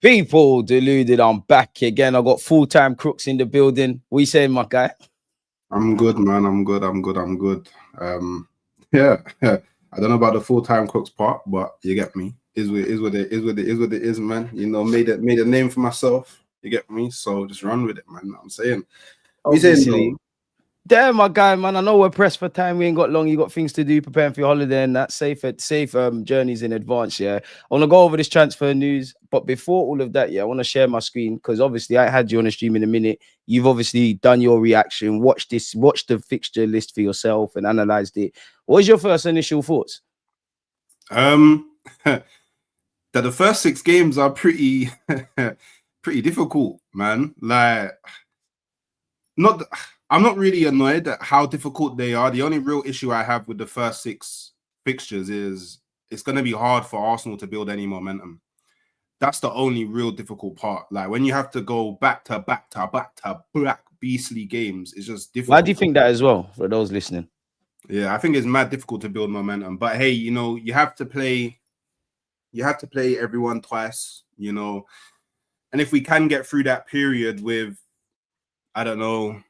People deluded. I'm back again. I got full-time crooks in the building. What you saying, my guy? I'm good, man. I'm good. Yeah. I don't know about the full-time crooks part, but you get me. Is what it is, man. You know, made a name for myself. You get me? So just run with it, man. I'm saying. Obviously. Damn, my guy, man. I know we're pressed for time. We ain't got long. You got things to do, preparing for your holiday and that. Safe journeys in advance. Yeah, I want to go over this transfer news, but before all of that, yeah, I want to share my screen because obviously I had you on the stream in a minute. You've obviously done your reaction, watched the fixture list for yourself and analyzed it. What was your first initial thoughts? That the first 6 games are pretty difficult, man. Like, I'm not really annoyed at how difficult they are. The only real issue I have with the first 6 fixtures is it's going to be hard for Arsenal to build any momentum. That's the only real difficult part. Like when you have to go back to back beastly games, it's just difficult. Why do you think that as well, for those listening? Yeah, I think it's mad difficult to build momentum. But hey, you know, you have to play everyone twice, you know. And if we can get through that period with, I don't know,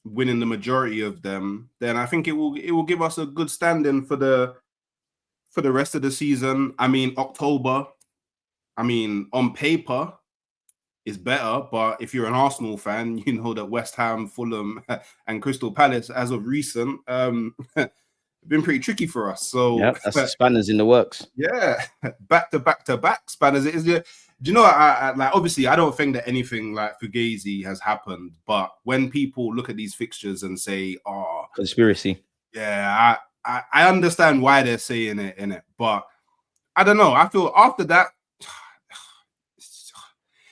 winning the majority of them, then I think it will give us a good standing for the rest of the season. I mean, October, on paper is better, but if you're an Arsenal fan, you know that West Ham, Fulham, and Crystal Palace, as of recent, been pretty tricky for us. So yeah, that's the spanners in the works. Yeah, back to back spanners. It is. Do you know? I like. Obviously, I don't think that anything like Fugazi has happened. But when people look at these fixtures and say, "Oh, conspiracy," yeah, I understand why they're saying it in it, but I don't know. I feel after that,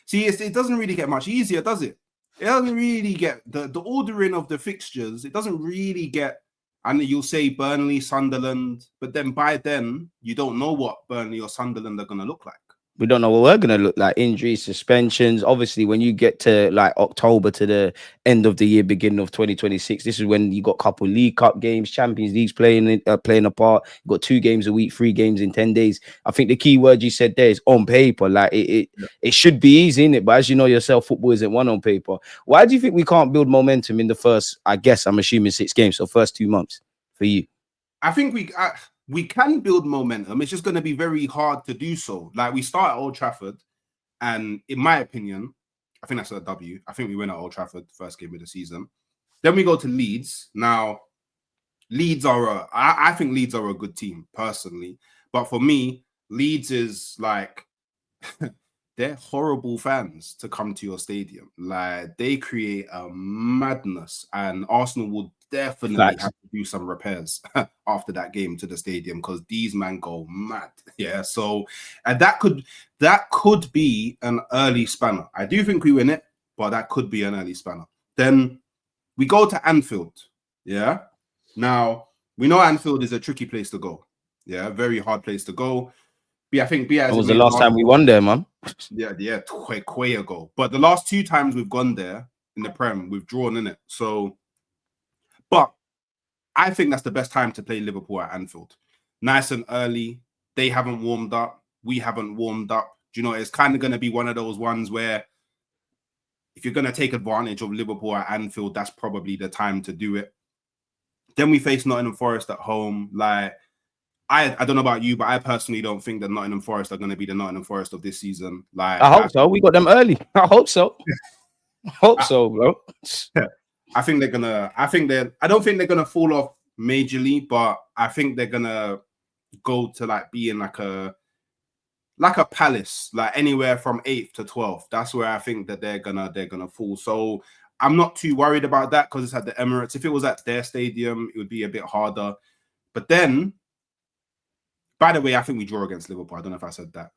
see, it doesn't really get much easier, does it? It doesn't really get the ordering of the fixtures. It doesn't really get. And you'll say Burnley, Sunderland, but then by then you don't know what Burnley or Sunderland are going to look like. We don't know what we're going to look like. Injuries, suspensions. Obviously, when you get to like October to the end of the year, beginning of 2026, this is when you got a couple League Cup games, Champions League's playing a part. You got 2 games a week, 3 games in 10 days. I think the key word you said there is on paper. Like it should be easy, innit? But as you know yourself, football isn't one on paper. Why do you think we can't build momentum in the first, I guess I'm assuming 6 games, so first 2 months for you? I think we can build momentum. It's just going to be very hard to do so. Like we start at Old Trafford, and in my opinion, I think that's a W. I think we win at Old Trafford, first game of the season. Then we go to Leeds. Now, I think Leeds are a good team personally, but for me, Leeds is like they're horrible fans to come to your stadium. Like they create a madness, and Arsenal will definitely have to do some repairs after that game to the stadium because these men go mad. Yeah, so and that could be an early spanner. I do think we win it, but that could be an early spanner. Then we go to Anfield. Yeah, now we know Anfield is a tricky place to go. Yeah, very hard place to go. I think that was the last time we won there, man. Yeah, way ago. But the last 2 times we've gone there in the Prem, we've drawn in it. So, but I think that's the best time to play Liverpool at Anfield. Nice and early. They haven't warmed up. We haven't warmed up. Do you know, it's kind of going to be one of those ones where if you're going to take advantage of Liverpool at Anfield, that's probably the time to do it. Then we face Nottingham Forest at home. Like, I don't know about you, but I personally don't think that Nottingham Forest are going to be the Nottingham Forest of this season. Like, I hope so. We got them early. I hope so. Bro. I think they're gonna. I don't think they're gonna fall off majorly, but I think they're gonna go to like being like a Palace, like anywhere from 8th to 12th. That's where I think that they're gonna fall. So I'm not too worried about that because it's at the Emirates. If it was at their stadium, it would be a bit harder. But then, by the way, I think we draw against Liverpool. I don't know if I said that.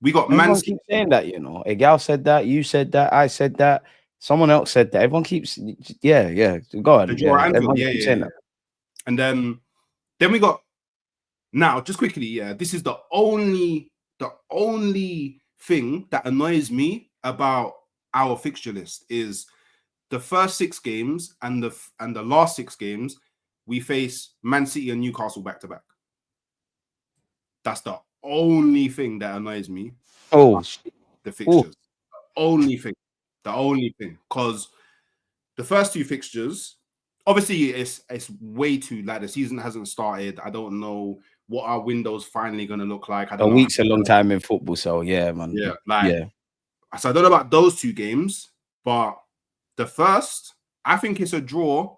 We got Man City. Keeps saying that, you know. Egal said that. You said that. I said that. Someone else said that. Everyone keeps, yeah. Go on. Yeah. And then we got now just quickly. Yeah, this is the only thing that annoys me about our fixture list is the first 6 games and the last 6 games we face Man City and Newcastle back to back. That's the only thing that annoys me Oh, The oh, fixtures. Only thing. The only thing. Because the first two fixtures, obviously, it's way too like the season hasn't started. I don't know what our window's finally gonna look like. I a don't know. week's a long time in football, so yeah, man. Yeah, like Yeah. so I don't know about those two games, but the first, I think it's a draw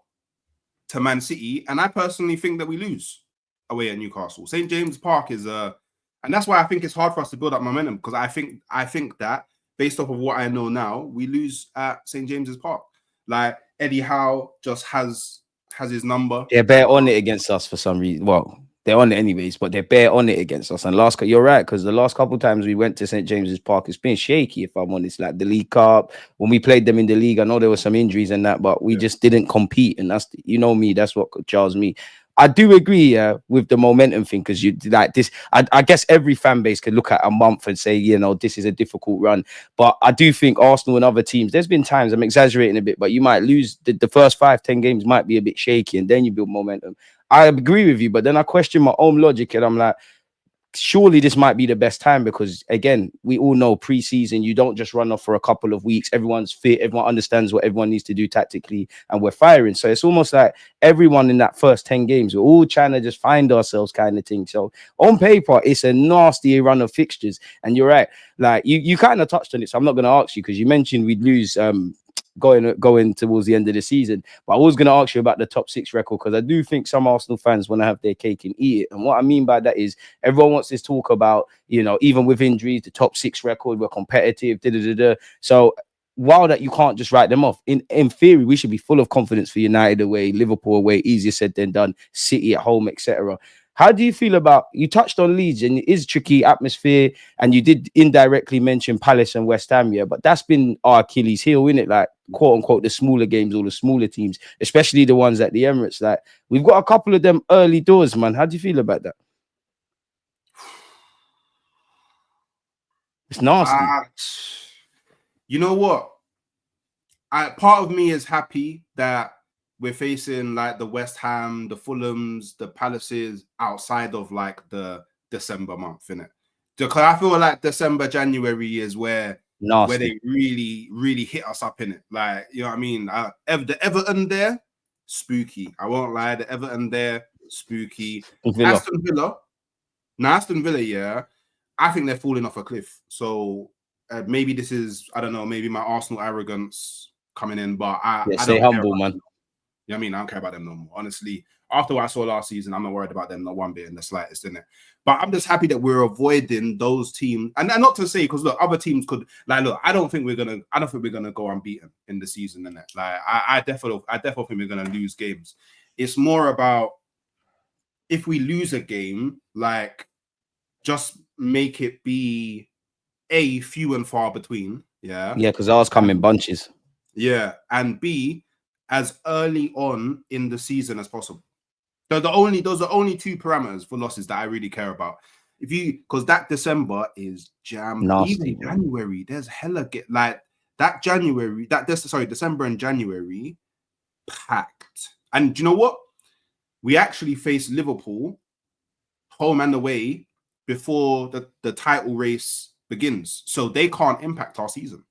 to Man City, and I personally think that we lose away at Newcastle. St. James Park is and that's why I think it's hard for us to build up momentum, because I think that based off of what I know now, we lose at St. James's Park. Like Eddie Howe just has his number. They're bare on it against us for some reason. Well, they're on it anyways, but they're bare on it against us. And you're right, because the last couple of times we went to St. James's Park, it's been shaky, if I'm honest. Like the League Cup, when we played them in the league, I know there were some injuries and that, but we just didn't compete. And that's, you know me, that's what jars me. I do agree with the momentum thing, because you like this. I guess every fan base could look at a month and say, you know, this is a difficult run. But I do think Arsenal and other teams, there's been times, I'm exaggerating a bit, but you might lose the first 5-10 games might be a bit shaky, and then you build momentum. I agree with you, but then I question my own logic, and I'm like, surely this might be the best time, because again, we all know pre-season, you don't just run off for a couple of weeks. Everyone's fit, everyone understands what everyone needs to do tactically, and we're firing. So it's almost like everyone in that first 10 games, we're all trying to just find ourselves kind of thing. So on paper, it's a nasty run of fixtures. And you're right, like you kind of touched on it, so I'm not going to ask you, because you mentioned we'd lose going towards the end of the season. But I was going to ask you about the top 6 record, because I do think some Arsenal fans want to have their cake and eat it. And what I mean by that is everyone wants this talk about, you know, even with injuries, the top 6 record, we're competitive. So while that, you can't just write them off. In theory, we should be full of confidence for United away, Liverpool away, easier said than done, City at home, etc. How do you feel about, you touched on Leeds, and it is tricky atmosphere, and you did indirectly mention Palace and West Ham, yeah, but that's been our Achilles heel, isn't it? Like, quote unquote, the smaller games or the smaller teams, especially the ones at the Emirates. Like, we've got a couple of them early doors, man. How do you feel about that? It's nasty. You know what? Part of me is happy that we're facing like the West Ham, the Fulhams, the Palaces outside of like the December month, innit? Because I feel like December, January is where they really, really hit us up in it. Like, you know what I mean? The Everton there, spooky. I won't lie. The Everton there, spooky. Aston Villa, yeah. I think they're falling off a cliff. So maybe this is, I don't know, maybe my Arsenal arrogance coming in, but I stay don't humble, man. You know what I mean? I don't care about them no more. Honestly, after what I saw last season, I'm not worried about them not one bit in the slightest, innit? But I'm just happy that we're avoiding those teams. And not to say, because look, other teams could, like, look, I don't think we're gonna go unbeaten in the season, innit? Like, I definitely think we're gonna lose games. It's more about, if we lose a game, like, just make it be few and far between. Yeah, because ours come in bunches. Yeah, and B, as early on in the season as possible. Those are only 2 parameters for losses that I really care about. Because that December is jammed. Nasty, even January, there's hella December and January packed. And do you know what? We actually face Liverpool home and away before the title race begins, so they can't impact our season.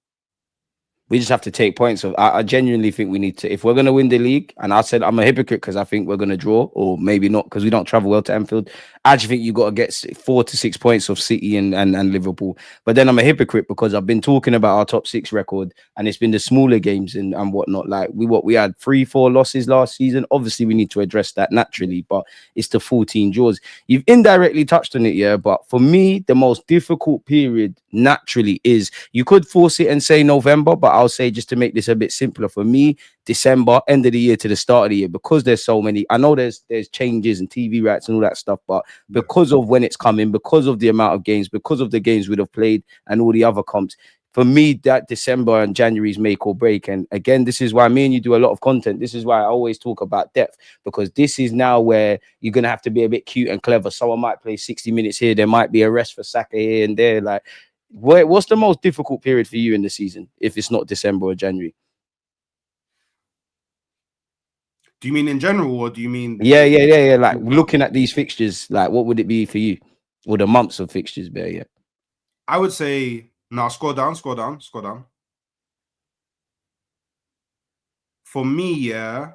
We just have to take points. I genuinely think we need to, if we're going to win the league, and I said I'm a hypocrite because I think we're going to draw, or maybe not because we don't travel well to Anfield. I actually think you got to get 4 to 6 points of City and Liverpool. But then I'm a hypocrite because I've been talking about our top 6 record, and it's been the smaller games and whatnot. Like we had 3-4 losses last season. Obviously, we need to address that naturally, but it's the 14 draws. You've indirectly touched on it, yeah. But for me, the most difficult period naturally is, you could force it and say November, but I'll say, just to make this a bit simpler for me, December, end of the year to the start of the year, because there's so many. I know there's changes and TV rights and all that stuff, but because of when it's coming, because of the amount of games, because of the games we'd have played and all the other comps, for me, that December and January is make or break. And again, this is why me and you do a lot of content. This is why I always talk about depth, because this is now where you're going to have to be a bit cute and clever. Someone might play 60 minutes here. There might be a rest for Saka here and there. Like, what's the most difficult period for you in the season, if it's not December or January? Do you mean in general, or do you mean? Yeah. Like, looking at these fixtures, like, what would it be for you, or the months of fixtures there? Yeah, I would say now scroll down, scroll down, scroll down. For me, yeah,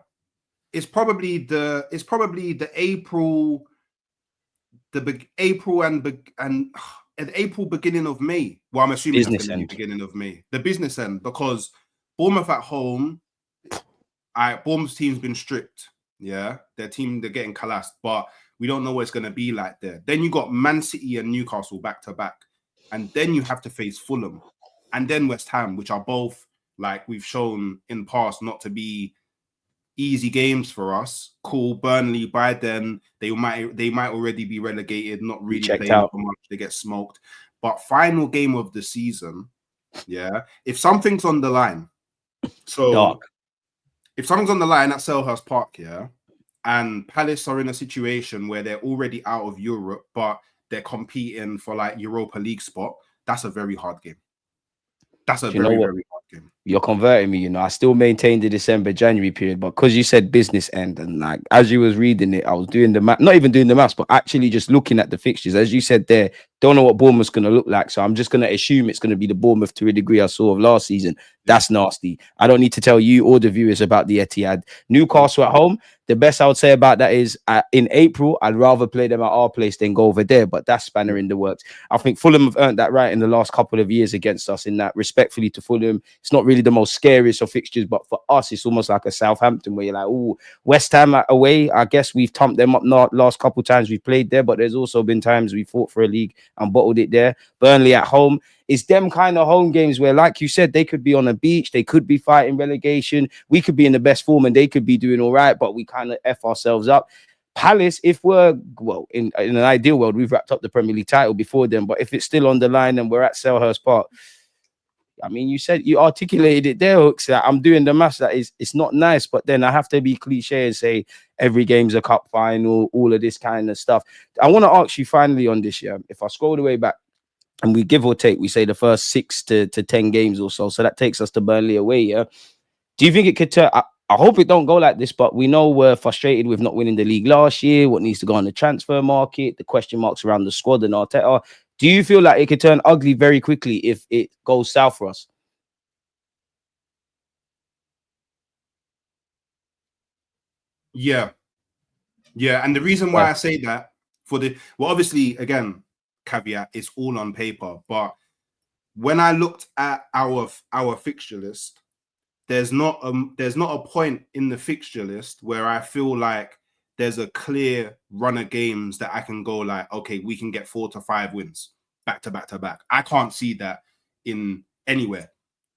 it's probably the April, April and April beginning of May. Well, I'm assuming that's Business going to be end. beginning of May. The business end, because Bournemouth at home, Bournemouth's team's been stripped. Yeah, they're getting collapsed, but we don't know what it's going to be like there. Then you got Man City and Newcastle back to back, and then you have to face Fulham, and then West Ham, which are both, like we've shown in past, not to be easy games for us. Cool. Burnley, by then they might already be relegated, not You really checked playing out. for much. They get smoked. But final game of the season, yeah. If something's on the line, so Dark. if something's on the line at Selhurst Park, yeah, and Palace are in a situation where they're already out of Europe, but they're competing for like Europa League spot, that's a very hard game. That's a Do you know very, what? very hard game. You're converting me, you know. I still maintain the December, January period, but because you said business end, and like as you was reading it, I was doing the math, not even doing the maths, but actually just looking at the fixtures. As you said there, don't know what Bournemouth's gonna look like. So I'm just gonna assume it's gonna be the Bournemouth to a degree I saw of last season. That's nasty. I don't need to tell you or the viewers about the Etihad. Newcastle at home. The best I would say about that is in April, I'd rather play them at our place than go over there, but that's spanner in the works. I think Fulham have earned that right in the last couple of years against us. In that, respectfully to Fulham, it's not really the most scariest of fixtures, but for us, it's almost like a Southampton where you're like, oh, West Ham away. I guess we've thumped them up last couple of times we've played there, but there's also been times we fought for a league and bottled it there. Burnley at home. It's them kind of home games where, like you said, they could be on a beach, they could be fighting relegation, we could be in the best form and they could be doing all right, but we kind of F ourselves up. Palace, if we're, well, in an ideal world, we've wrapped up the Premier League title before them, but if it's still on the line and we're at Selhurst Park, I mean, you articulated it there, Hookz. I'm doing the maths. That is, it's not nice, but then I have to be cliche and say every game's a cup final, all of this kind of stuff. I want to ask you finally on this year, if I scroll the way back, and we give or take, we say the first 6 to 10 games or so. So that takes us to Burnley away. Yeah. Do you think it could turn? I hope it don't go like this, but we know we're frustrated with not winning the league last year. What needs to go on the transfer market, the question marks around the squad and Arteta. Do you feel like it could turn ugly very quickly if it goes south for us? Yeah. Yeah. And the reason why I say that well, obviously, again, caveat, it's all on paper, but when I looked at our fixture list, there's not a point in the fixture list where I feel like there's a clear run of games that I can go like, okay, we can get 4 to 5 wins back to back to back. I can't see that in anywhere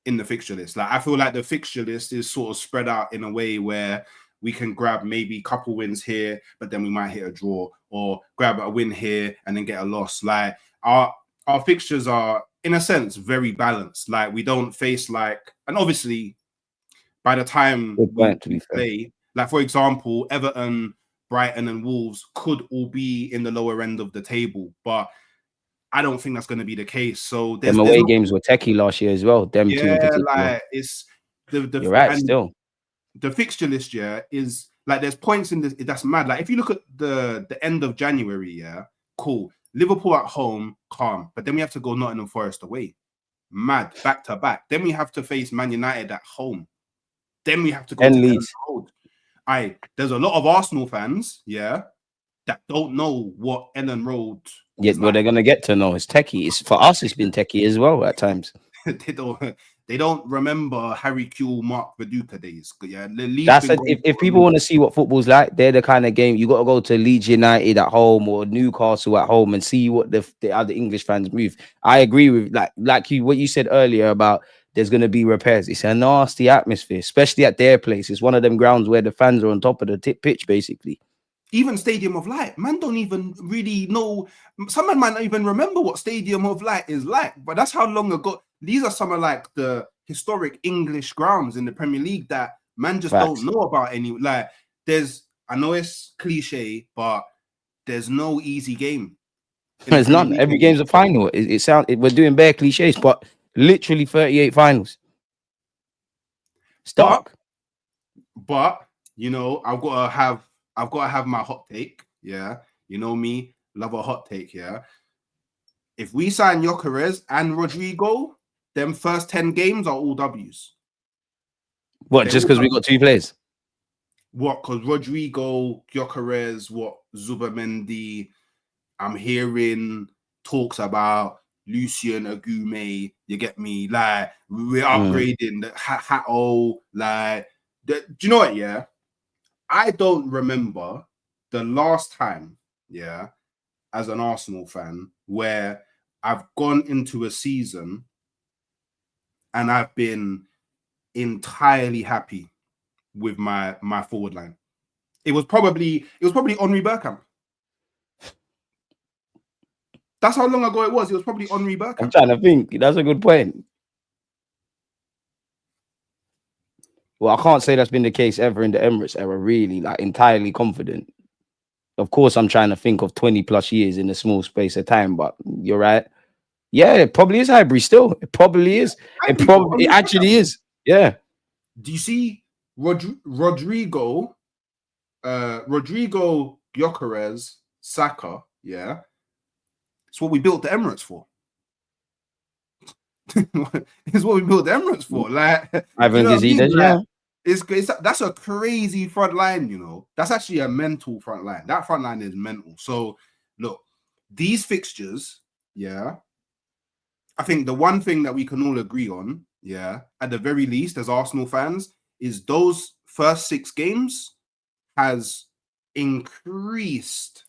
in the fixture list. Like, I feel like the fixture list is sort of spread out in a way where we can grab maybe a couple wins here, but then we might hit a draw, or grab a win here and then get a loss. Like, our fixtures are, in a sense, very balanced. Like, we don't face like, and obviously by the time we play, like for example, Everton, Brighton, and Wolves could all be in the lower end of the table, but I don't think that's going to be the case. So Them away games were techie last year as well. Them two in particular. like it's You're right. Still, the fixture list, yeah, is like there's points in this that's mad. Like if you look at the end of January, yeah, cool. Liverpool at home, calm, but then we have to go Nottingham Forest away, mad, back to back. Then we have to face Man United at home. Then we have to go to Leeds. There's a lot of Arsenal fans, yeah, that don't know what Ellen Road. Yeah, well, they're gonna get to know it's techie. It's for us. It's been techie as well at times. They don't remember Harry Kewell, Mark Viduka days. Yeah, that's if people want to see what football's like, they're the kind of game you got to go to Leeds United at home or Newcastle at home and see what the other English fans move. I agree with like you what you said earlier about there's going to be repairs. It's a nasty atmosphere, especially at their place. It's one of them grounds where the fans are on top of the pitch, basically. Even Stadium of Light, man, don't even really know. Someone might not even remember what Stadium of Light is like, but that's how long ago. These are some of like the historic English grounds in the Premier League that man just don't know about any. Like, I know it's cliche, but there's no easy game. There's none. Every game's a final. We're doing bare cliches, but literally 38 finals. It's dark. But you know, I've got to have my hot take. Yeah, you know me, love a hot take. Yeah, if we sign Gyokeres and Rodrygo, them first 10 games are all W's. What, They're just all because we got two players? What? Because Rodrygo, Gyokeres, Zubamendi, I'm hearing talks about Lucien Agume. You get me? Like, we're upgrading the Hato. Like, do you know what? Yeah, I don't remember the last time, yeah, as an Arsenal fan, where I've gone into a season and I've been entirely happy with my forward line. It was probably Henri Bergkamp. That's how long ago it was. It was probably Henri Bergkamp. I'm trying to think. That's a good point. Well, I can't say that's been the case ever in the Emirates era, really, like entirely confident. Of course, I'm trying to think of 20 plus years in a small space of time, but you're right. Yeah, it probably is Highbury still. It probably is. It actually is. Yeah. Do you see Rodrygo, Gyokeres, Saka? Yeah. It's what we built the Emirates for. It's what we built the Emirates for. Like, Ivan Gazidis, yeah. That's a crazy front line, you know. That's actually a mental front line. That front line is mental. So, look, these fixtures, yeah, I think the one thing that we can all agree on, yeah, at the very least, as Arsenal fans, is those first 6 games has increased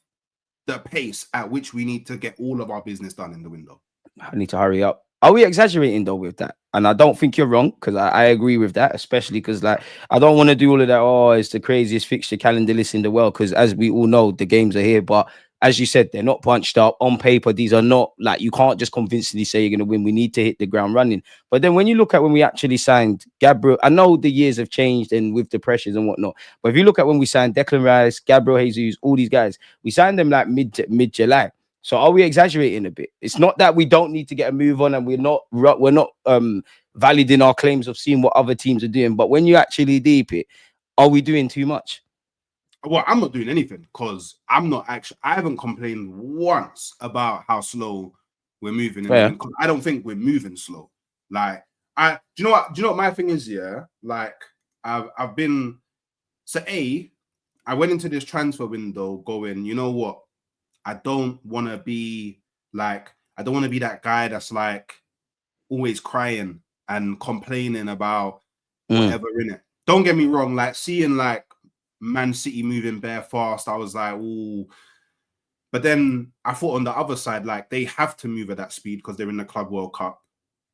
the pace at which we need to get all of our business done in the window. I need to hurry up. Are we exaggerating though with that? And I don't think you're wrong, because I agree with that, especially because like I don't want to do all of that. Oh, it's the craziest fixture calendar list in the world, because as we all know, the games are here. But as you said, they're not punched up on paper. These are not like, you can't just convincingly say you're going to win. We need to hit the ground running. But then when you look at when we actually signed Gabriel, I know the years have changed and with the pressures and whatnot. But if you look at when we signed Declan Rice, Gabriel Jesus, all these guys, we signed them like mid July. So are we exaggerating a bit? It's not that we don't need to get a move on, and we're not valid in our claims of seeing what other teams are doing. But when you actually deep it, are we doing too much? Well, I'm not doing anything, because I haven't complained once about how slow we're moving. Because I don't think we're moving slow. Like, do you know what my thing is? Yeah, like I've been, I went into this transfer window going, you know what? I don't want to be that guy that's like always crying and complaining about whatever in it. Don't get me wrong, like seeing like Man City moving bare fast, I was like, ooh. But then I thought on the other side, like they have to move at that speed because they're in the Club World Cup.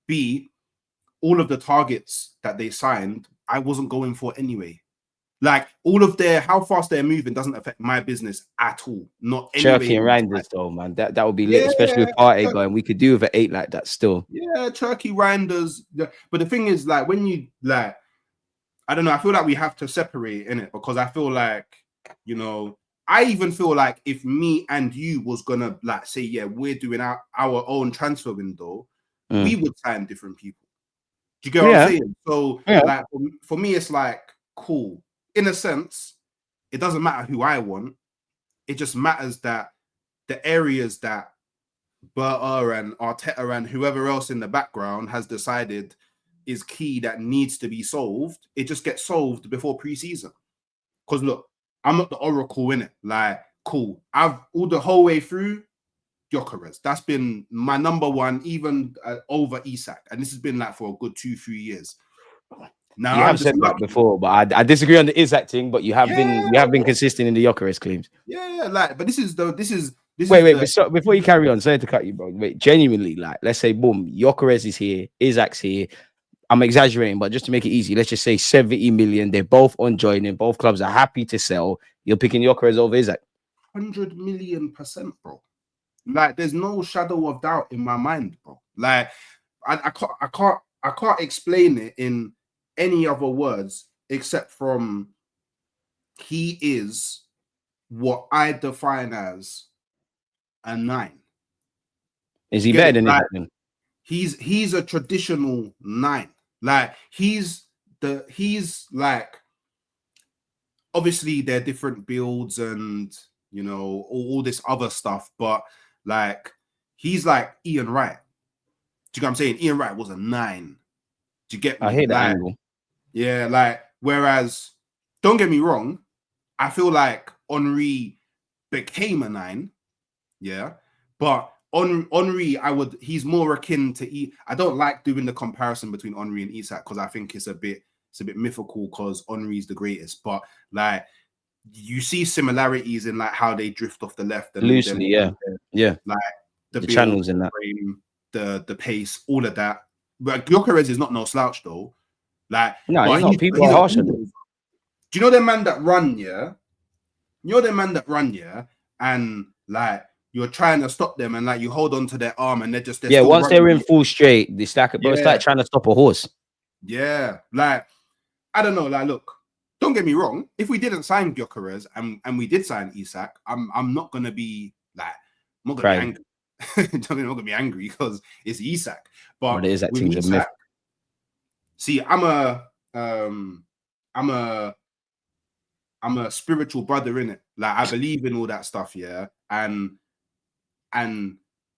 B, all of the targets that they signed, I wasn't going for anyway. Like all of how fast they're moving doesn't affect my business at all. Not anyway. Turkey and Reinders though, man. That would be lit, especially with Partey going. We could do with an 8 like that still. Yeah, Turkey, Reinders. But the thing is, like, when you like, I don't know. I feel like we have to separate in it, because I feel like, you know, I even feel like if me and you was gonna like say, yeah, we're doing our own transfer window, we would sign different people. Do you get what I'm saying? So, like, for me, it's like cool. In a sense, it doesn't matter who I want. It just matters that the areas that Berta and Arteta and whoever else in the background has decided is key that needs to be solved, it just gets solved before pre-season. Because look, I'm not the oracle in it. Like, cool. I've all the whole way through Gyokeres. That's been my number one, even over Isak. And this has been like for a good 2-3 years. Now, you have said that before, but I disagree on the Isak thing. But you have been consistent in the Gyokeres claims. Yeah, like, but this is before you carry on, sorry to cut you, bro. Wait, genuinely, like, let's say, boom, Gyokeres is here, Isak's here. I'm exaggerating, but just to make it easy, let's just say 70 million. They're both on joining. Both clubs are happy to sell. You're picking Gyokeres over Isak. 100 million%, bro. Like, there's no shadow of doubt in my mind, bro. Like, I can't explain it in any other words except from he is what I define as a 9. Is he better than Isak? He's a traditional 9. Like he's like, obviously they're different builds and, you know, all this other stuff, but like he's like Ian Wright. Do you get what I'm saying? Ian Wright was a 9. Do you get me? I hate that Like, angle. yeah, like, whereas, don't get me wrong, I feel like Henry became a 9, yeah, but Henry, he's more akin to I don't like doing the comparison between Henry and Isak because I think it's a bit mythical because Henry's the greatest, but like you see similarities in like how they drift off the left and Loosely, all them, yeah, like the build, channels in that frame, the pace, all of that. But Gyokeres is not no slouch though. Like, no, but he's not. he's People are a harsher. bulldozer. Do you know the man that run, yeah? You're the man that run, yeah, and like you're trying to stop them, and like you hold on to their arm, and they're Yeah, still once running. they're in full straight, it's like, bro, it's like trying to stop a horse. Yeah, like I don't know. Like, look, don't get me wrong. If we didn't sign Gyokeres and we did sign Isak, I'm not gonna be like, I'm not gonna be angry. I'm not gonna be angry because it's Isak. But it is that with thing's Isak, a myth. see, I'm a spiritual brother in it. Like I believe in all that stuff, yeah. And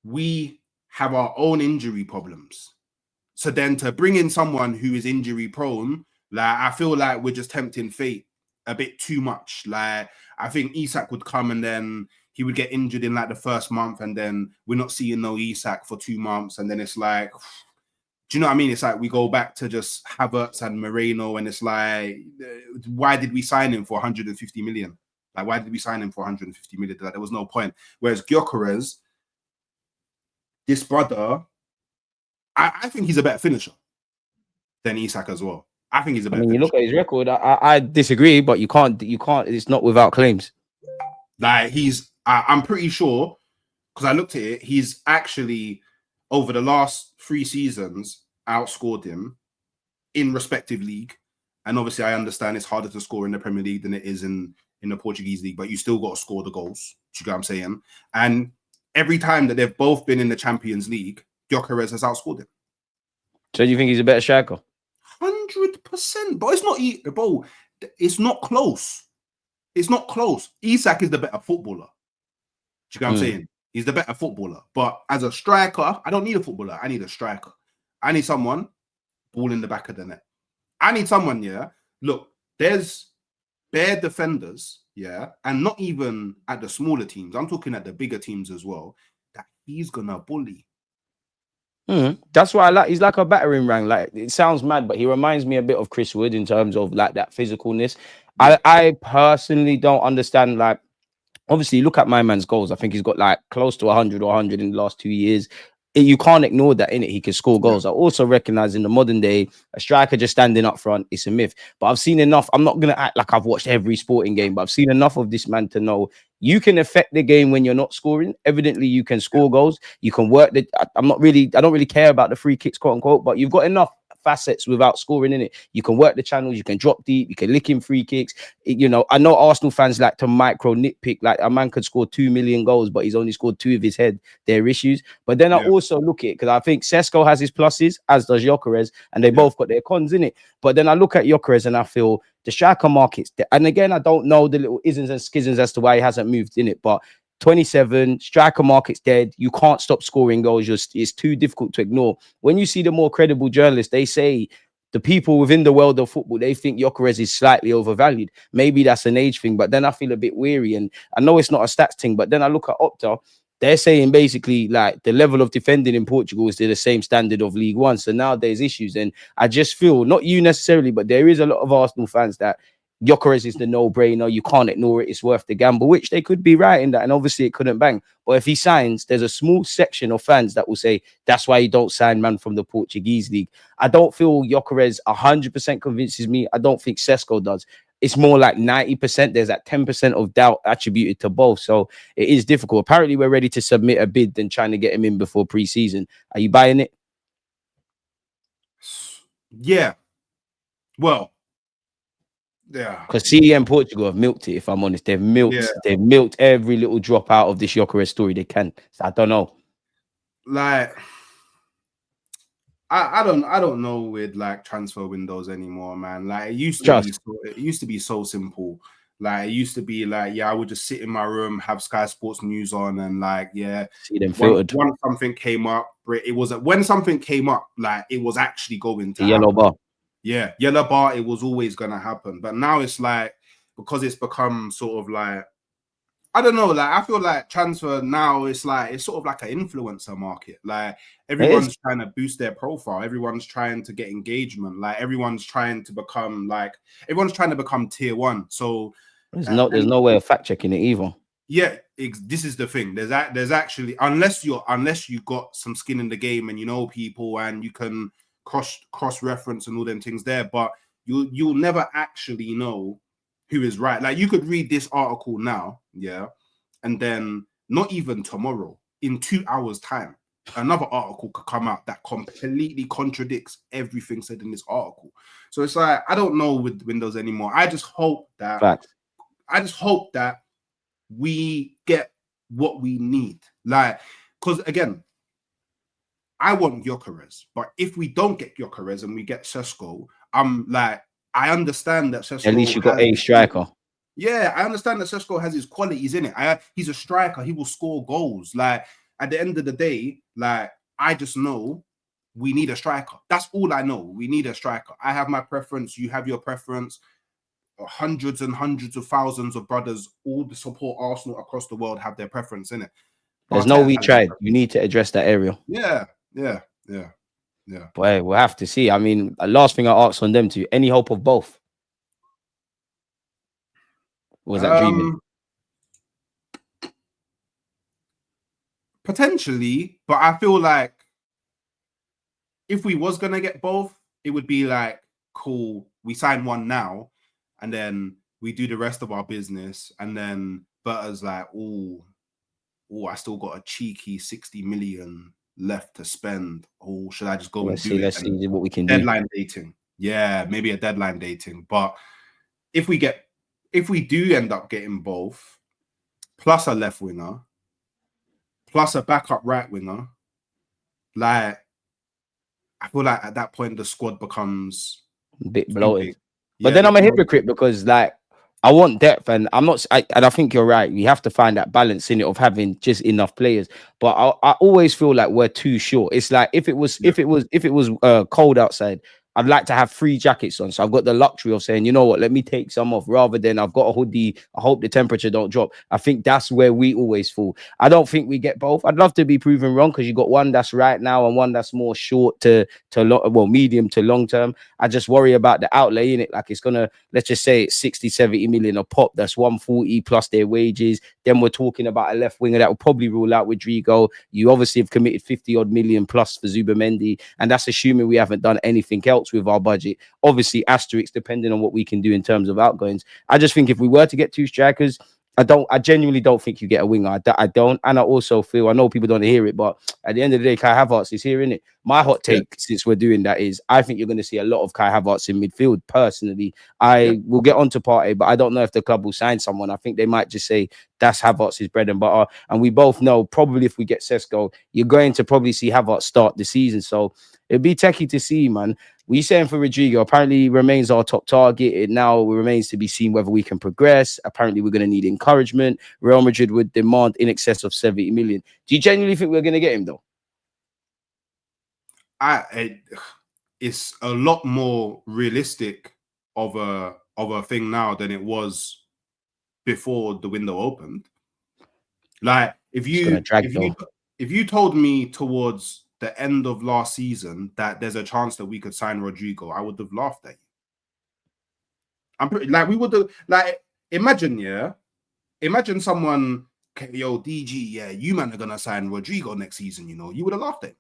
we have our own injury problems. So then to bring in someone who is injury prone, like I feel like we're just tempting fate a bit too much. Like I think Isak would come and then he would get injured in like the first month, and then we're not seeing no Isak for 2 months, and then it's like, do you know what I mean? It's like we go back to just Havertz and Moreno, and it's like, why did we sign him for 150 million? Like, why did we sign him for 150 million? Like, there was no point. Whereas Gyokeres, this brother, I think he's a better finisher than Isak as well. I think he's a better finisher. You look at his record, I disagree, but you can't, it's not without claims. Like, I'm pretty sure, because I looked at it, he's actually, over the last 3 seasons, outscored him in respective league. And obviously, I understand it's harder to score in the Premier League than it is in the Portuguese league, but you still got to score the goals. Do you get what I'm saying? And every time that they've both been in the Champions League, Gyokeres has outscored him. So do you think he's a better striker? 100%. But it's not, bro, it's not close. It's not close. Isak is the better footballer. Do you get what I'm saying? He's the better footballer. But as a striker, I don't need a footballer. I need a striker. I need someone ball in the back of the net. I need someone, yeah. Look, there's bare defenders, yeah, and not even at the smaller teams. I'm talking at the bigger teams as well, that he's gonna bully. That's why I like. He's like a battering ram. Like, it sounds mad, but he reminds me a bit of Chris Wood in terms of like that physicalness. Yeah. I personally don't understand. Like, obviously, look at my man's goals. I think he's got like close to 100 or 100 in the last 2 years. You can't ignore that, innit? He can score goals. I also recognize in the modern day, a striker just standing up front, it's a myth. But I've seen enough. I'm not going to act like I've watched every sporting game, but I've seen enough of this man to know you can affect the game when you're not scoring. Evidently, you can score goals. You can work. I don't really care about the free kicks, quote unquote, but you've got enough facets without scoring in it. You can work the channels, you can drop deep, you can lick in free kicks. I know Arsenal fans like to micro nitpick, like a man could score 2 million goals, but he's only scored 2 of his head. There are issues. But then I also look at it because I think Sesko has his pluses, as does Gyokeres, and they both got their cons in it. But then I look at Gyokeres and I feel the striker market's and again, I don't know the little isms and schisms as to why he hasn't moved in it, but 27, striker market's dead. You can't stop scoring goals. It's too difficult to ignore. When you see the more credible journalists, they say the people within the world of football, they think Gyokeres is slightly overvalued. Maybe that's an age thing, but then I feel a bit weary. And I know it's not a stats thing, but then I look at Opta. They're saying basically like the level of defending in Portugal is to the same standard of League One. So now there's issues. And I just feel, not you necessarily, but there is a lot of Arsenal fans that Gyokeres is the no-brainer. You can't ignore it. It's worth the gamble, which they could be right in that. And obviously it couldn't bang. But if he signs, there's a small section of fans that will say, that's why you don't sign man from the Portuguese league. I don't feel Gyokeres 100% convinces me. I don't think Sesko does. It's more like 90%. There's that 10% of doubt attributed to both. So it is difficult. Apparently we're ready to submit a bid and trying to get him in before pre-season. Are you buying it? Yeah. Well, yeah, because CE and Portugal have milked it. If I'm honest, they've milked every little drop out of this Gyokeres story they can. So I don't know. Like, I don't know with like transfer windows anymore, man. Like it used to be so simple. Like it used to be like, yeah, I would just sit in my room, have Sky Sports News on, and like, yeah, see them filtered. Once something came up, it was when something came up, like it was actually going to the yellow bar. Yeah, yellow bar. It was always gonna happen, but now it's like because it's become sort of like I don't know. Like I feel like transfer now it's sort of like an influencer market. Like everyone's trying to boost their profile. Everyone's trying to get engagement. Like everyone's trying to become tier one. So there's no way of fact checking it either. Yeah, this is the thing. There's actually unless you got some skin in the game and you know people and you can cross reference and all them things there, but you'll never actually know who is right. Like you could read this article now, yeah, and then not even tomorrow, in 2 hours' time, another article could come out that completely contradicts everything said in this article. So it's like I don't know with Windows anymore. I just hope that we get what we need. Like, because again, I want Gyokeres, but if we don't get Gyokeres and we get Sesko, I'm like, I understand that Sesko. At least you got a striker. Yeah, I understand that Sesko has his qualities in it. He's a striker. He will score goals. Like at the end of the day, like I just know we need a striker. That's all I know. We need a striker. I have my preference. You have your preference. Hundreds and hundreds of thousands of brothers, all the support Arsenal across the world have their preference in it. There's no we tried. You need to address that area. Yeah. But hey, we'll have to see. I mean, last thing I asked on them to any hope of both? Or was that dreaming? Potentially, but I feel like if we was gonna get both, it would be like cool. We sign one now, and then we do the rest of our business, and then Berta's like, oh, I still got a cheeky 60 million left to spend. Oh, should I just go Let's see what we can do. Deadline dating. Yeah, maybe a deadline dating. But if we do end up getting both, plus a left winger, plus a backup right winger, like I feel like at that point the squad becomes a bit bloated. But then I'm a hypocrite because like I want depth, and I'm not. And I think you're right. We have to find that balance in it of having just enough players. But I always feel like we're too short. It's like if it was cold outside, I'd like to have 3 jackets on. So I've got the luxury of saying, you know what, let me take some off rather than I've got a hoodie. I hope the temperature don't drop. I think that's where we always fall. I don't think we get both. I'd love to be proven wrong because you got one that's right now and one that's more short to medium to long term. I just worry about the outlay in it. Like it's gonna, let's just say it's 60, 70 million a pop. That's 140 plus their wages. Then we're talking about a left winger that will probably rule out Rodrygo. You obviously have committed 50 odd million plus for Zubamendi, and that's assuming we haven't done anything else with our budget. Obviously, asterisks depending on what we can do in terms of outgoings. I just think if we were to get 2 strikers, I genuinely don't think you get a winger. I don't. And I also feel, I know people don't hear it, but at the end of the day, Kai Havertz is here, innit? My hot take, since we're doing that, is I think you're going to see a lot of Kai Havertz in midfield. Personally, I will get on to Partey, but I don't know if the club will sign someone. I think they might just say that's Havertz's bread and butter. And we both know probably if we get Sesko, you're going to probably see Havertz start the season. So it'd be techie to see, man. We saying for Rodrygo, apparently remains our top target. It now remains to be seen whether we can progress. Apparently, we're going to need encouragement. Real Madrid would demand in excess of 70 million. Do you genuinely think we're going to get him, though? It's a lot more realistic of a thing now than it was before the window opened. Like if you told me towards the end of last season that there's a chance that we could sign Rodrygo, I would have laughed at you. I'm pretty like we would have like imagine someone, yo, DG, yeah, you man are gonna sign Rodrygo next season, you know, you would have laughed at him.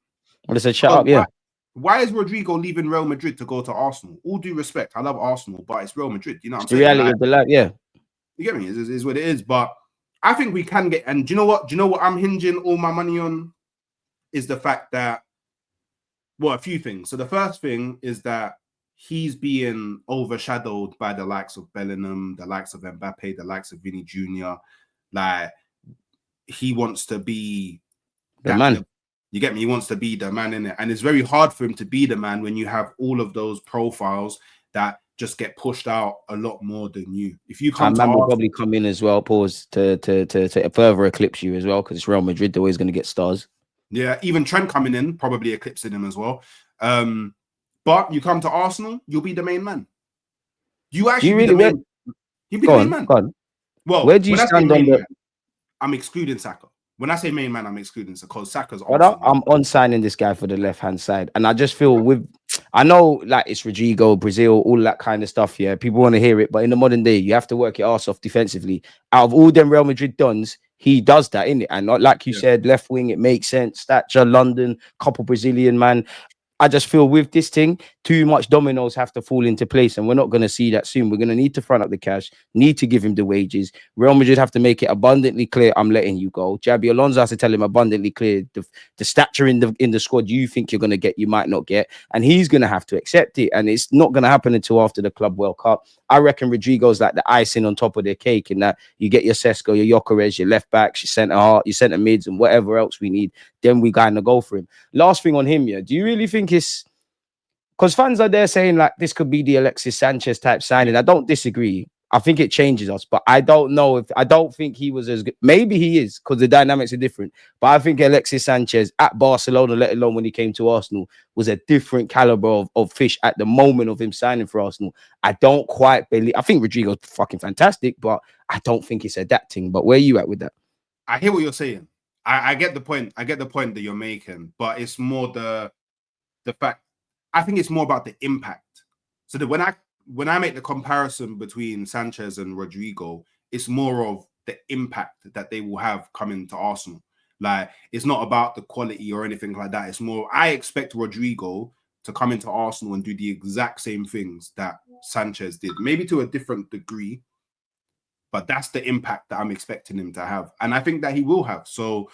Well, I said, shut up, yeah. Why is Rodrygo leaving Real Madrid to go to Arsenal? All due respect, I love Arsenal, but it's Real Madrid, you know what I'm saying? The reality of the life, yeah. You get me? Is what it is, but I think we can get, and do you know what I'm hinging all my money on? Is the fact that, well, a few things. So the first thing is that he's being overshadowed by the likes of Bellingham, the likes of Mbappe, the likes of Vinny Jr. Like he wants to be the man. You get me? He wants to be the man in it, and it's very hard for him to be the man when you have all of those profiles that just get pushed out a lot more than you. If you come And to man will Arsenal, probably come in as well, pause to further eclipse you as well, because it's Real Madrid. They're always going to get stars. yeah, even Trent coming in, probably eclipsing him as well. But you come to Arsenal, you'll be the main man. You Do you actually be the really? main. You'll be the Go main on, man. go on. Where Well, do you when I say stand on main the? man, I'm excluding Saka. When I say main man, I'm excluding Saka because Saka's Brother, obviously I'm on signing this guy for the left hand side, and I just feel I know like it's Rodrygo, Brazil, all that kind of stuff. Yeah, people want to hear it, but in the modern day, you have to work your ass off defensively. Out of all them Real Madrid dons, he does that in it, and not like you yeah. said, left wing, it makes sense. Stature, London, couple Brazilian man. I just feel with this thing, too much dominoes have to fall into place, and we're not going to see that soon. We're going to need to front up the cash, need to give him the wages. Real Madrid have to make it abundantly clear, I'm letting you go. Jabi Alonso has to tell him abundantly clear the stature in the squad you think you're going to get, you might not get, and he's going to have to accept it. And it's not going to happen until after the Club World Cup. I reckon Rodrygo's like the icing on top of the cake, in that you get your Sesko, your Gyokeres, your left backs, your centre heart, your centre mids, and whatever else we need. Then we kind of go for him. Last thing on him, yeah. Do you really think it's because fans are there saying like this could be the Alexis Sanchez type signing? I don't disagree. I think it changes us, but I don't know if I don't think he was as good. Maybe he is because the dynamics are different. But I think Alexis Sanchez at Barcelona, let alone when he came to Arsenal, was a different caliber of fish at the moment of him signing for Arsenal. I don't quite believe. I think Rodrygo's fucking fantastic, but I don't think it's adapting. But where are you at with that? I hear what you're saying. I get the point. I get the point that you're making, but it's more the fact. I think it's more about the impact. So that when I make the comparison between Sanchez and Rodrygo, it's more of the impact that they will have coming to Arsenal. Like, it's not about the quality or anything like that. It's more, I expect Rodrygo to come into Arsenal and do the exact same things that Sanchez did, maybe to a different degree, but that's the impact that I'm expecting him to have. And I think that he will have. So,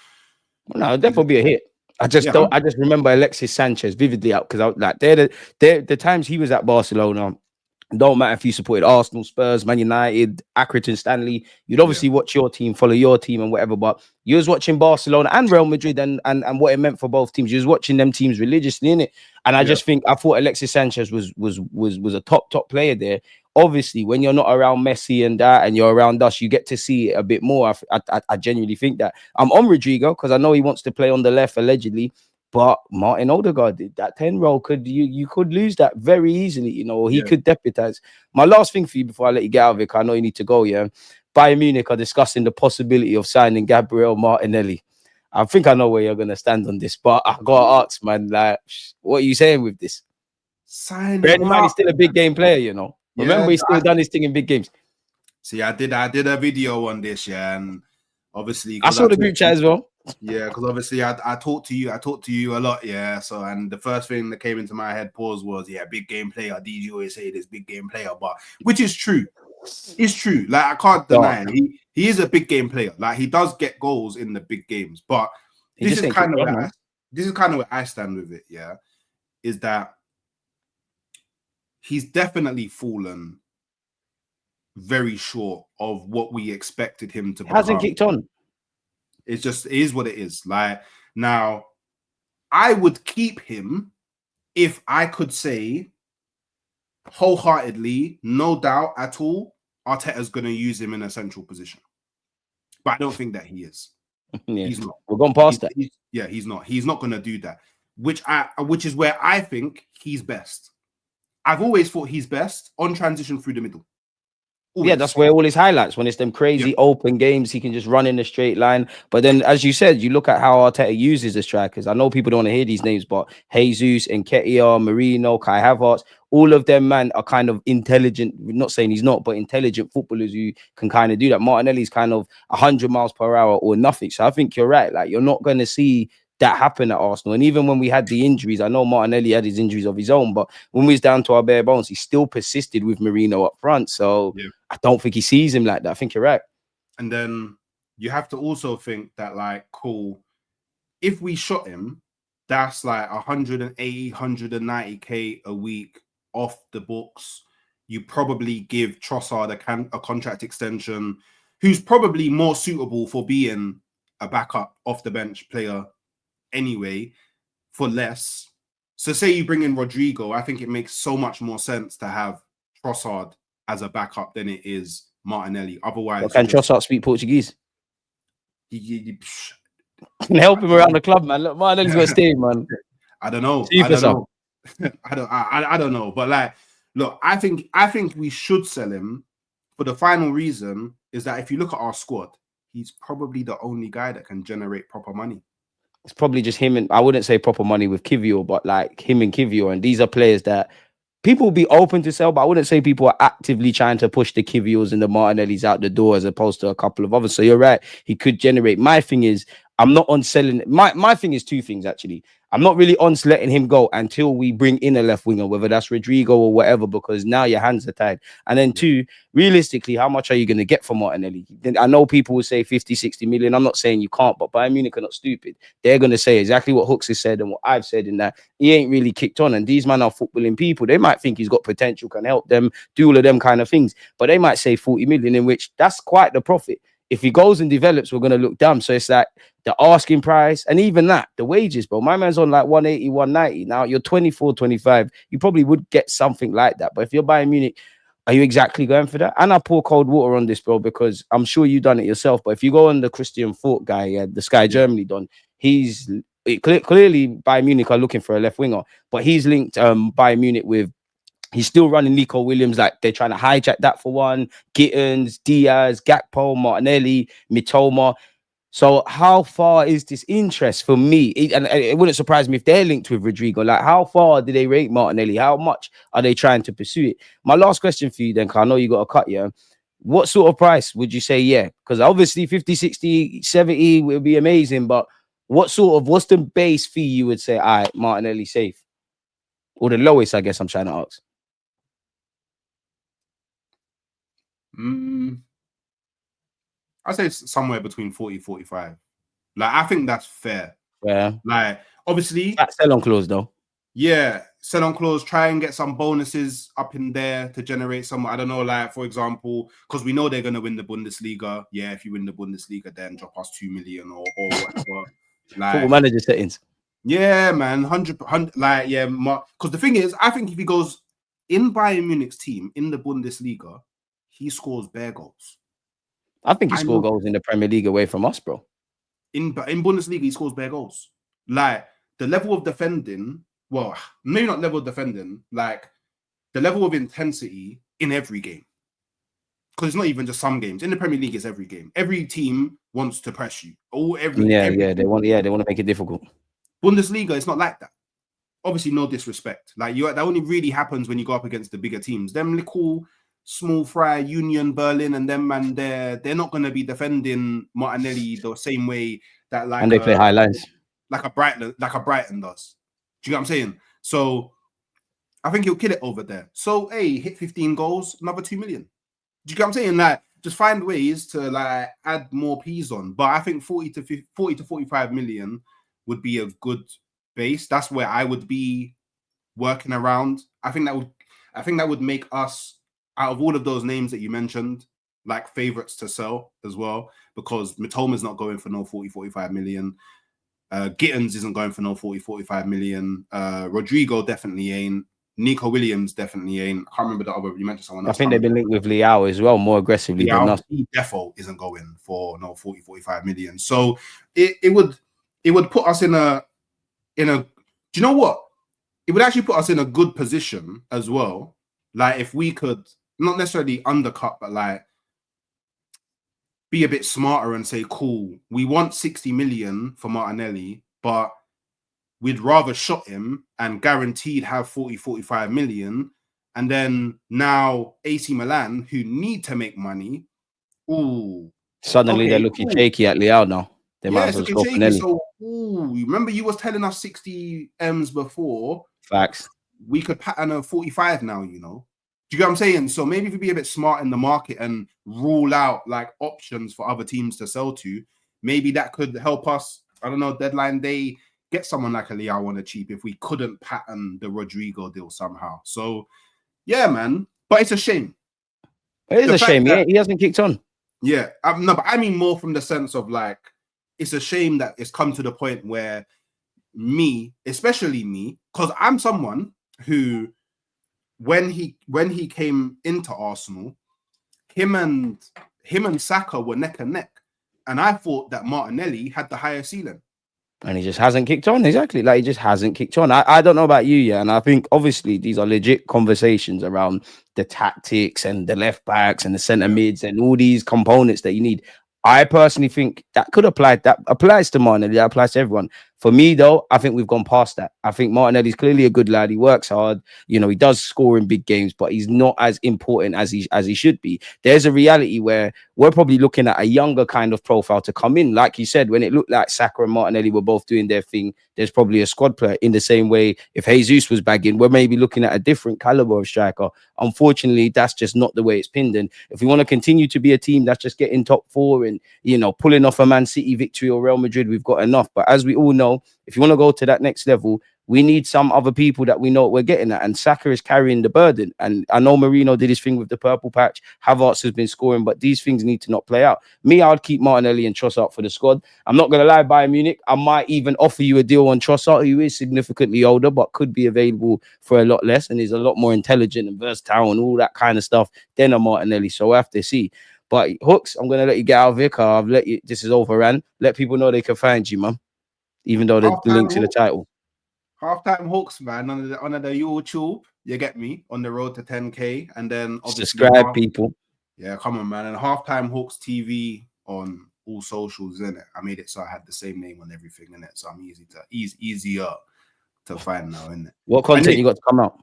No, it'll definitely be a hit. I just yeah, don't. I just remember Alexis Sanchez vividly out because I was like, the times he was at Barcelona. Don't matter if you supported Arsenal, Spurs, Man United, Accrington Stanley. You'd obviously watch your team, follow your team, and whatever. But you was watching Barcelona and Real Madrid, and what it meant for both teams. You was watching them teams religiously in it. And I just think I thought Alexis Sanchez was a top player there. Obviously, when you're not around Messi and that, and you're around us, you get to see it a bit more. I genuinely think that. I'm on Rodrygo because I know he wants to play on the left allegedly. But Martin Odegaard did that 10 role. You could lose that very easily, you know, or he could deputize. My last thing for you before I let you get out of it, I know you need to go, yeah. Bayern Munich are discussing the possibility of signing Gabriel Martinelli. I think I know where you're gonna stand on this, but I gotta ask, man, like, what are you saying with this? sign Bear him in mind, he's up. still a big game player, you know. Yeah, Remember, he's still done his thing in big games. see, I did a video on this, yeah, and obviously I because saw the group chat as well. yeah, because obviously I talked to you a lot, yeah. So, and the first thing that came into my head pause was, yeah, big game player. DJ always say this big game player, but which is true. It's true. Like, I can't deny it. He is a big game player. Like, he does get goals in the big games, but this is kind of where I stand with it, yeah. Is that he's definitely fallen very short of what we expected him to become. Hasn't kicked on. It's just, it is what it is. Like, now, I would keep him if I could say wholeheartedly, no doubt at all, Arteta's going to use him in a central position. But I don't think that he is. Yeah. He's not. We're going past that. He's not. He's not going to do that. Which is where I think he's best. I've always thought he's best on transition through the middle. Always. Yeah, that's where all his highlights, when it's them crazy open games, he can just run in a straight line. But then, as you said, you look at how Arteta uses the strikers. I know people don't want to hear these names, but Jesus, Nketiah, Marino, Kai Havertz, all of them, man, are kind of intelligent. We're not saying he's not, but intelligent footballers who can kind of do that. Martinelli's kind of 100 miles per hour or nothing. So I think you're right. Like, you're not going to see that happen at Arsenal. And even when we had the injuries, I know Martinelli had his injuries of his own, but when we was down to our bare bones, he still persisted with Marino up front. So I don't think he sees him like that. I think you're right. And then you have to also think that, like, cool, if we shot him, that's like 180, 190k a week off the books. You probably give Trossard a contract extension, who's probably more suitable for being a backup off the bench player anyway, for less. So say you bring in Rodrygo, I think it makes so much more sense to have Trossard as a backup than it is Martinelli. Otherwise, But can Trossard speak Portuguese? you, Can help him around the club, man. Look, Martinelli's got to stay, man. I don't know. See I don't yourself. know. I don't know. But like, look, I think we should sell him for the final reason is that if you look at our squad, he's probably the only guy that can generate proper money. It's probably just him and I wouldn't say proper money with Kivior, but like him and Kivior. And these are players that people will be open to sell, but I wouldn't say people are actively trying to push the Kiviors and the Martinellis out the door as opposed to a couple of others. So you're right. He could generate. My thing is, I'm not on selling. My thing is two things, actually. I'm not really on letting him go until we bring in a left winger, whether that's Rodrygo or whatever, because now your hands are tied. And then two, realistically, how much are you going to get for Martinelli? I know people will say 50, 60 million. I'm not saying you can't, but Bayern Munich are not stupid. They're going to say exactly what Hookz has said and what I've said in that he ain't really kicked on. And these men are footballing people. They might think he's got potential, can help them, do all of them kind of things. But they might say 40 million, in which that's quite the profit. If he goes and develops, we're going to look dumb. So it's like the asking price and even that, the wages, bro. My man's on like 180, 190. Now you're 24, 25. You probably would get something like that. But if you're Bayern Munich, are you exactly going for that? And I pour cold water on this, bro, because I'm sure you've done it yourself. But if you go on the Christian Fort guy, the Sky Germany don, he's clearly Bayern Munich are looking for a left winger, but he's linked Bayern Munich with. He's still running Nico Williams, like they're trying to hijack that for one. Gittins, Diaz, Gakpo, Martinelli, Mitoma. So how far is this interest for me? And it wouldn't surprise me if they're linked with Rodrygo. Like, how far do they rate Martinelli? How much are they trying to pursue it? My last question for you then, because I know you got a cut, yeah. What sort of price would you say, yeah? Because obviously 50, 60, 70 would be amazing, but what's the base fee you would say, all right, Martinelli safe? Or the lowest, I guess I'm trying to ask. I'd say it's somewhere between 40, 45. Like, I think that's fair. Yeah. Like, obviously, that sell-on clause, though. Yeah, sell-on clause, try and get some bonuses up in there to generate some, I don't know, like, for example, because we know they're going to win the Bundesliga. Yeah, if you win the Bundesliga, then drop us 2 million or whatever. Like, Football manager settings. Yeah, man, 100, like, yeah, because the thing is, I think if he goes in Bayern Munich's team in the Bundesliga, he scores bare goals. I think he scored goals in the Premier League away from us, bro. In Bundesliga, he scores bare goals. Like, the level of defending, well, maybe not level of defending, like the level of intensity in every game. Because it's not even just some games. In the Premier League, it's every game. Every team wants to press you. They want to make it difficult. Bundesliga, it's not like that. Obviously, no disrespect. Like, that only really happens when you go up against the bigger teams. Them little small fry Union Berlin and them, man, they're not going to be defending Martinelli the same way that, like, and they play high lines like a Brighton does. Do you know what I'm saying? So I think he'll kill it over there. So hey, hit 15 goals, another 2 million. Do you know what I'm saying? Like, just find ways to like add more P's on. But I think 40 to 45 million would be a good base. That's where I would be working around. I think that would make us, out of all of those names that you mentioned, like favorites to sell as well, because Mitoma's not going for no 40, 45 million. Gittins isn't going for no 40, 45 million. Rodrygo definitely ain't. Nico Williams definitely ain't. I can't remember the other. You mentioned someone else. I think they've been linked with Liao as well, more aggressively than us. He defo isn't going for no 40, 45 million. So it would put us in a. Do you know what? It would actually put us in a good position as well. Like, if we could not necessarily undercut, but like be a bit smarter and say, cool, we want 60 million for Martinelli, but we'd rather shot him and guaranteed have 40, 45 million. And then now AC Milan, who need to make money, suddenly they're looking shaky at Liao now. They might as well go for Nelly. So, remember you was telling us 60 M's before. Facts. We could pattern a 45 now, you know. Do you get what I'm saying? So maybe if we be a bit smart in the market and rule out like options for other teams to sell to, maybe that could help us, I don't know, deadline day, get someone like a Liao on a cheap if we couldn't pattern the Rodrygo deal somehow. So, yeah, man. But it's a shame. It is a shame. He hasn't kicked on. Yeah. No, but I mean more from the sense of like, it's a shame that it's come to the point where especially me, because I'm someone who when he came into Arsenal, him and Saka were neck and neck, and I thought that Martinelli had the higher ceiling. And he just hasn't kicked on. Exactly. Like, he just hasn't kicked on. I don't know about you, yeah. And I think obviously these are legit conversations around the tactics and the left backs and the centre mids and all these components that you need. I personally think that could apply. That applies to Martinelli. That applies to everyone. For me, though, I think we've gone past that. I think Martinelli's clearly a good lad. He works hard. You know, he does score in big games, but he's not as important as he should be. There's a reality where we're probably looking at a younger kind of profile to come in. Like you said, when it looked like Saka and Martinelli were both doing their thing, there's probably a squad player. In the same way, if Jesus was bagging, we're maybe looking at a different caliber of striker. Unfortunately, that's just not the way it's pinned. And if we want to continue to be a team that's just getting top four and, you know, pulling off a Man City victory or Real Madrid, we've got enough. But as we all know, if you want to go to that next level, we need some other people that we know what we're getting at. And Saka is carrying the burden. And I know Marino did his thing with the purple patch. Havertz has been scoring, but these things need to not play out. Me, I'd keep Martinelli and Trossard for the squad. I'm not going to lie, Bayern Munich, I might even offer you a deal on Trossard, who is significantly older, but could be available for a lot less and is a lot more intelligent and versatile and all that kind of stuff than a Martinelli. So I have to see. But Hookz, I'm going to let you get out of here, because I've let you, this is overran. Let people know they can find you, man. Even though the link to the title. Halftime Hookz, man, on the YouTube, you get me, on the road to 10K, and then obviously subscribe, people. Yeah, come on, man. And Halftime Hookz TV on all socials, innit? I made it so I had the same name on everything, innit? So I'm easier to find now, innit? What content you got to come out?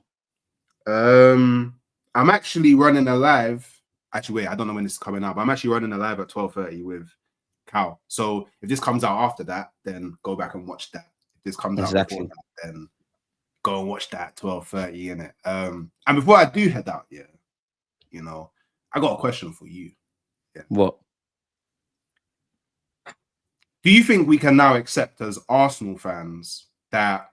I'm actually running a live. Actually, wait, I don't know when this is coming out, but I'm actually running a live at 12:30 with Cal. So if this comes out after that, then go back and watch that. If this comes out before that, then go and watch that 12:30, innit? And before I do head out, yeah, you know, I got a question for you. Yeah. What? Do you think we can now accept as Arsenal fans that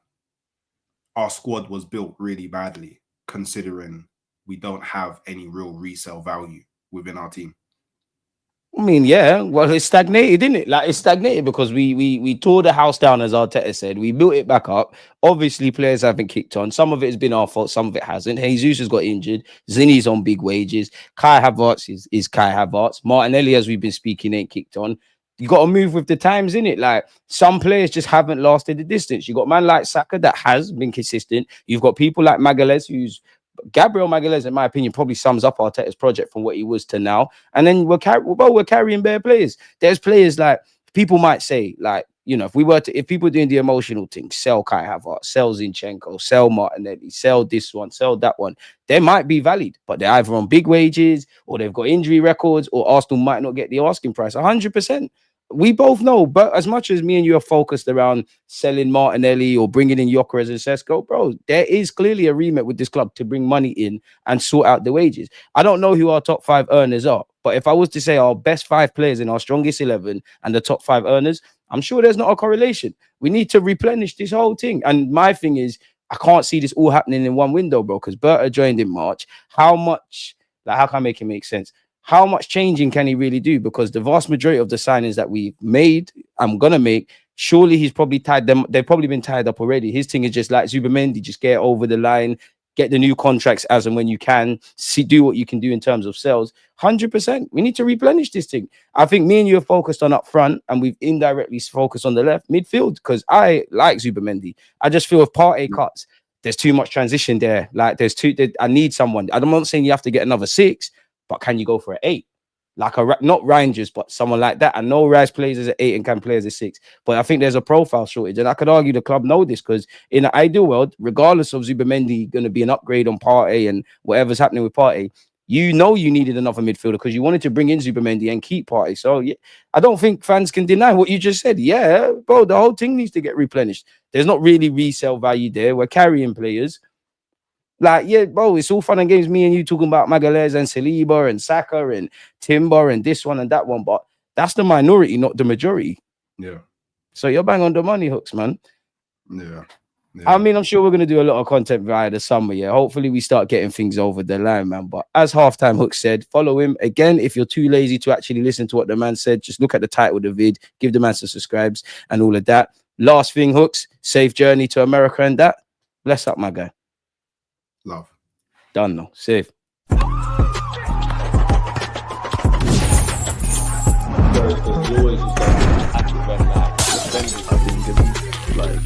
our squad was built really badly, considering we don't have any real resale value within our team? I mean, yeah, well, it's stagnated, isn't it? Like, it's stagnated because we tore the house down, as Arteta said. We built it back up. Obviously, players haven't kicked on. Some of it has been our fault. Some of it hasn't. Jesus has got injured. Zinni's on big wages. Kai Havertz is Kai Havertz. Martinelli, as we've been speaking, ain't kicked on. You got to move with the times, innit? Like, some players just haven't lasted the distance. You got man like Saka that has been consistent. You've got people like Magalhaes, Gabriel Martinelli, in my opinion, probably sums up Arteta's project from what he was to now. And then we're carrying bare players. There's players like, people might say, like, you know, if people doing the emotional thing, sell Kai Havertz, sell Zinchenko, sell Martinelli, sell this one, sell that one, they might be valid, but they're either on big wages or they've got injury records, or Arsenal might not get the asking price. 100%. We both know, but as much as me and you are focused around selling Martinelli or bringing in Gyokeres and Sesko, bro, there is clearly a remit with this club to bring money in and sort out the wages. I don't know who our top 5 earners are, but if I was to say our best 5 players in our strongest 11 and the top 5 earners, I'm sure there's not a correlation. We need to replenish this whole thing. And my thing is, I can't see this all happening in one window, bro, because Berta joined in March. How can I make it make sense? How much changing can he really do? Because the vast majority of the signings that we've made, I'm going to make, surely he's probably tied them. They've probably been tied up already. His thing is just like Zubamendi, just get over the line, get the new contracts as and when you can, do what you can do in terms of sales. 100%. We need to replenish this thing. I think me and you are focused on up front, and we've indirectly focused on the left midfield, because I like Zubamendi. I just feel if Partey cuts, there's too much transition there. Like, I need someone. I'm not saying you have to get another 6, but can you go for an 8? Like not Rangers, but someone like that. I know Rice plays as an 8 and can play as a 6, but I think there's a profile shortage. And I could argue the club know this, because in an ideal world, regardless of Zubamendi going to be an upgrade on Partey and whatever's happening with Partey, you know you needed another midfielder because you wanted to bring in Zubamendi and keep Partey. So yeah, I don't think fans can deny what you just said. Yeah, bro, the whole thing needs to get replenished. There's not really resale value there. We're carrying players. Like, yeah, bro, it's all fun and games, me and you talking about Magalhaes and Saliba and Saka and Timber and this one and that one, but that's the minority, not the majority. Yeah. So you're bang on the money, Hookz, man. Yeah. I mean, I'm sure we're going to do a lot of content via the summer, yeah. Hopefully we start getting things over the line, man. But as Halftime Hookz said, follow him. Again, if you're too lazy to actually listen to what the man said, just look at the title of the vid, give the man some subscribes and all of that. Last thing, Hookz, safe journey to America and that. Bless up, my guy. Love. Done now. Safe. Because you always just like, when like defenders, I think, like